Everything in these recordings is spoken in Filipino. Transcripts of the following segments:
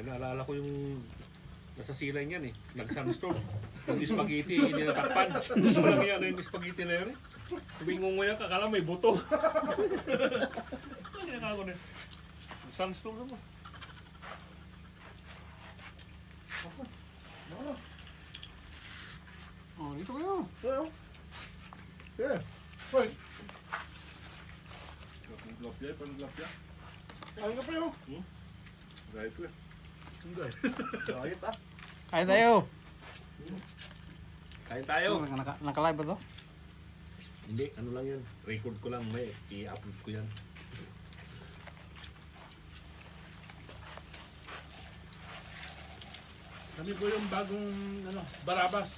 Ay, naalala ko yung nasa silang yan eh. Nag-sunstroke. Yung spaghetti, hindi natakpan. Walang yan na yung spaghetti na yun eh. Bingunguya ka, kala may buto. Ano yan ako na? Sunstroke naman. Oh, dito kayo. Ano? Sige. Hoy. Panglapya. Kain ka pa yun. Gayet ko eh. Gayet ah. Kain tayo. Kain tayo. Naka-live ba to? Hindi, ano lang yan. Record ko lang, may i-upload ko yan. Kami po yung bagong Barabas.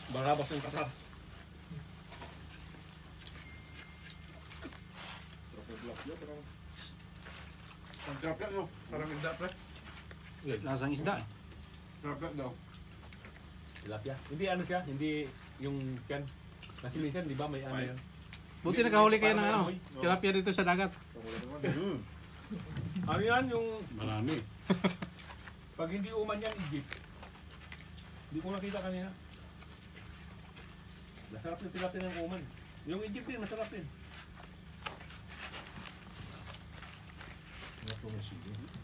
Barabas ng kasal. Panglapya no? Parang isda pre. Lasang isda eh. Panglapya daw. Tilapia. Hindi ano siya, hindi yung kan. Kasi minsan, di ba may ano yan? Buti nakahuli kayo ng ano, tilapia dito sa dagat. Ano yan yung Marami. pag hindi uman yan, Egypt. Hindi ko nakita kanina. Masarap yung tilapia ng uman. Yung Egypt din, masarap din.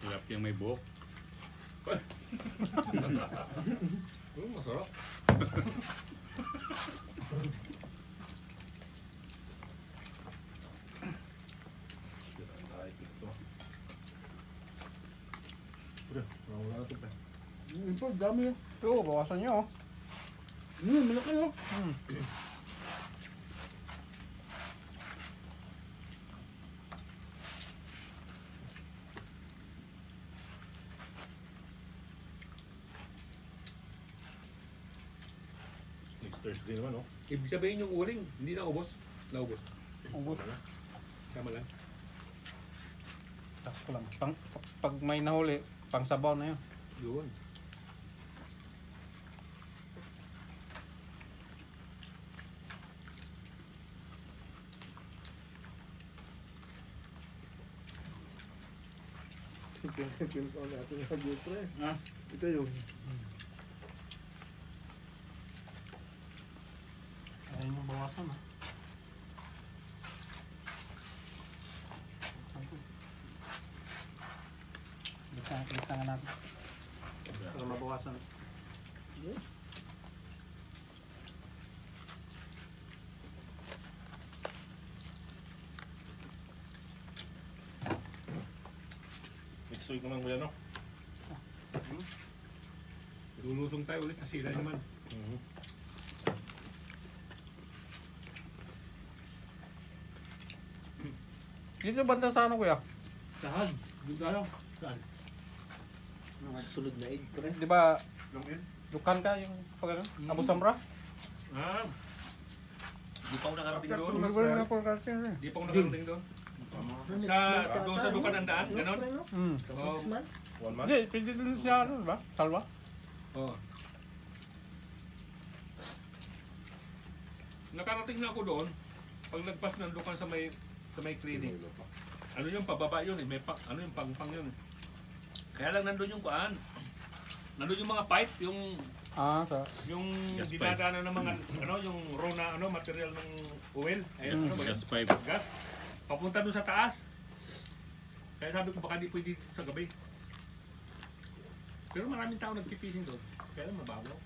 Tilapia may buhok. Masarap. Wala na ito pa. Ito, dami yun. Oo, bawasan nyo. Malaki yun. Next Thursday naman, no? Ibig sabihin yung uling, hindi na ubos. Naubos. Ubos. Tama lang. Tapos ko lang. Pag may nahuli, pang sabaw na yun. Yun. Pinto natin yung hagyo pre. Ha? Ito yung Ayun yung bawasan ha. Kita nga natin. Para mabawasan. Next week naman kuya, no? Lulusong tayo ulit sa sila naman. Dito banda sa ano kuya? Saan? Doon tayo. Saan? sunod na egg pre. Di ba Lungin? dukan ka yung pag ano? Abu Samra? Ah. Di pa ako nakarating doon. Di ba yung pagkakasya na? Di pa ako nakarating doon. Sa doon sa dukan ng daan, ganon. Oo. 1 month? Hindi, pwede din siya ano ba? Salwa? Oo. Nakarating na ako doon. Pag nagpas ng dukan sa may clinic. Ano yung pababa yun eh, may ano yung pangpang yun. Kaya lang nandun yung kuan. Nandun yung mga pipe, yung yung Gas pipe. dinadaanan ng mga ano yung raw na ano material ng oil. Ayun, ano ba yun? Gas pipe. Gas. Papunta doon sa taas. Kaya sabi ko baka di pwede sa gabi. Pero maraming tao nagpipising doon. Kaya lang mababaw.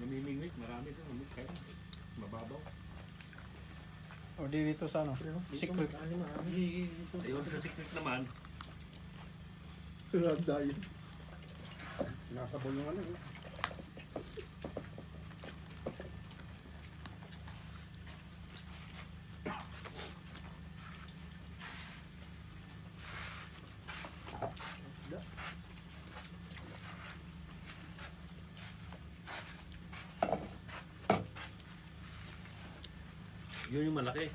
Namimingwit, marami doon. Kaya lang mababaw. O di dito sa ano? Secret. Ayun sa secret naman. Ragdayin. Nasa bulungan na. Yun yung malaki.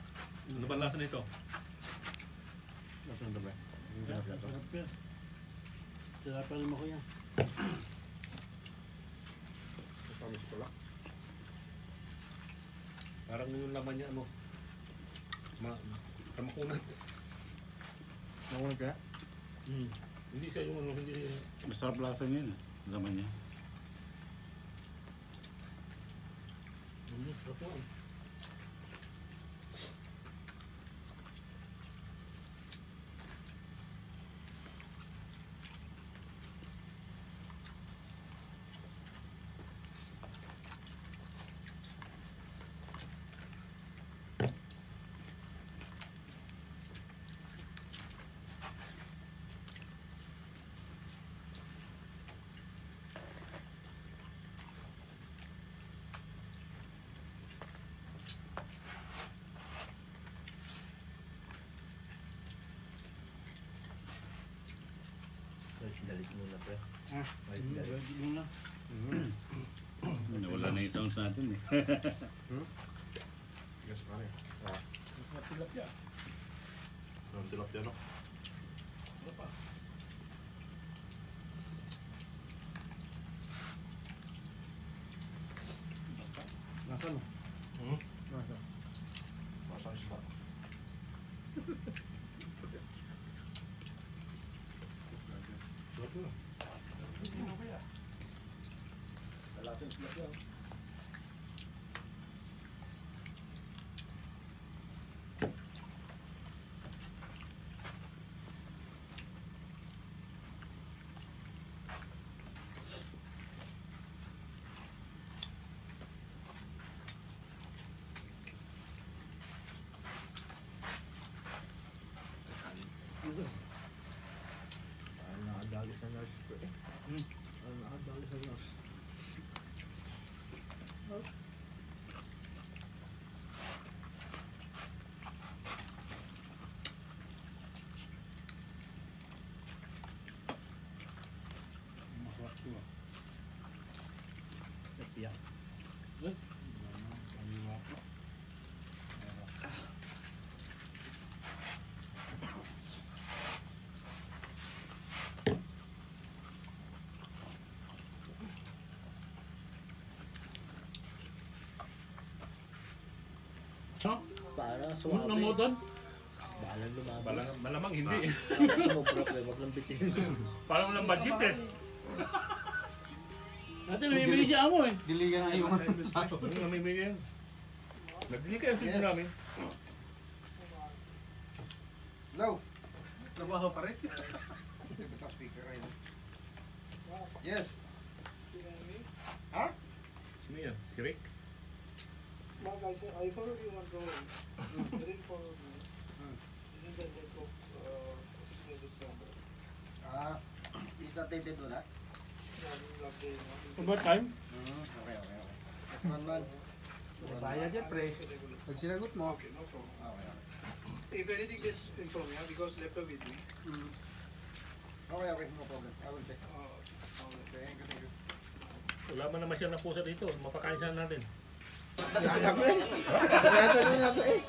Ano ba lasa nito? Nasaan ba? Sirapan mo ko yan. Tamis pala. Parang yung laman niya ano. Kamakunat. Nakuha kaya? Hindi siya yung ano, hindi. Masarap lasa niya. Laman niya. Sarap mo. Dalit muna pre. Muna. Nawala na yung sounds natin eh. Yes, pare. Tilapia. Ang tilapia, no? Ano pa? Nasa no? Hmm? Nasa. Masang isda. Sarap na. Lasang tilapia. Nakadali sa nurse ko eh. Nakadali sa nurse. Masarap siya. Tilapia. Ano? Para Ano suwabe. mo doon? Balang lumabas. Malamang hindi. Sumobra pre, wag lang bitin. Parang walang budget eh. Dati namimili siya amo eh. Diligan ang iwan. Ano namimili yan? Nagdili kayo sa namin. Hello. Trabaho pa rin. Ito speaker kayo. Yes. Ha? Sino yan? Si Rick? Mark, I followed you on the road. I didn't follow you. You didn't let go scheduled number. Ah, is that dated mo na? Yeah, I didn't update you. Overtime? Okay. Man. Bayad yan, pre. Pag sinagot mo. Okay, no problem. Okay. If anything, just inform me, because left her with me. Okay, no problem. I will check. Okay. Thank you. Wala man naman siya na pusa dito. Mapakain siya natin. Kaya ko eh. Kaya ko na po eh.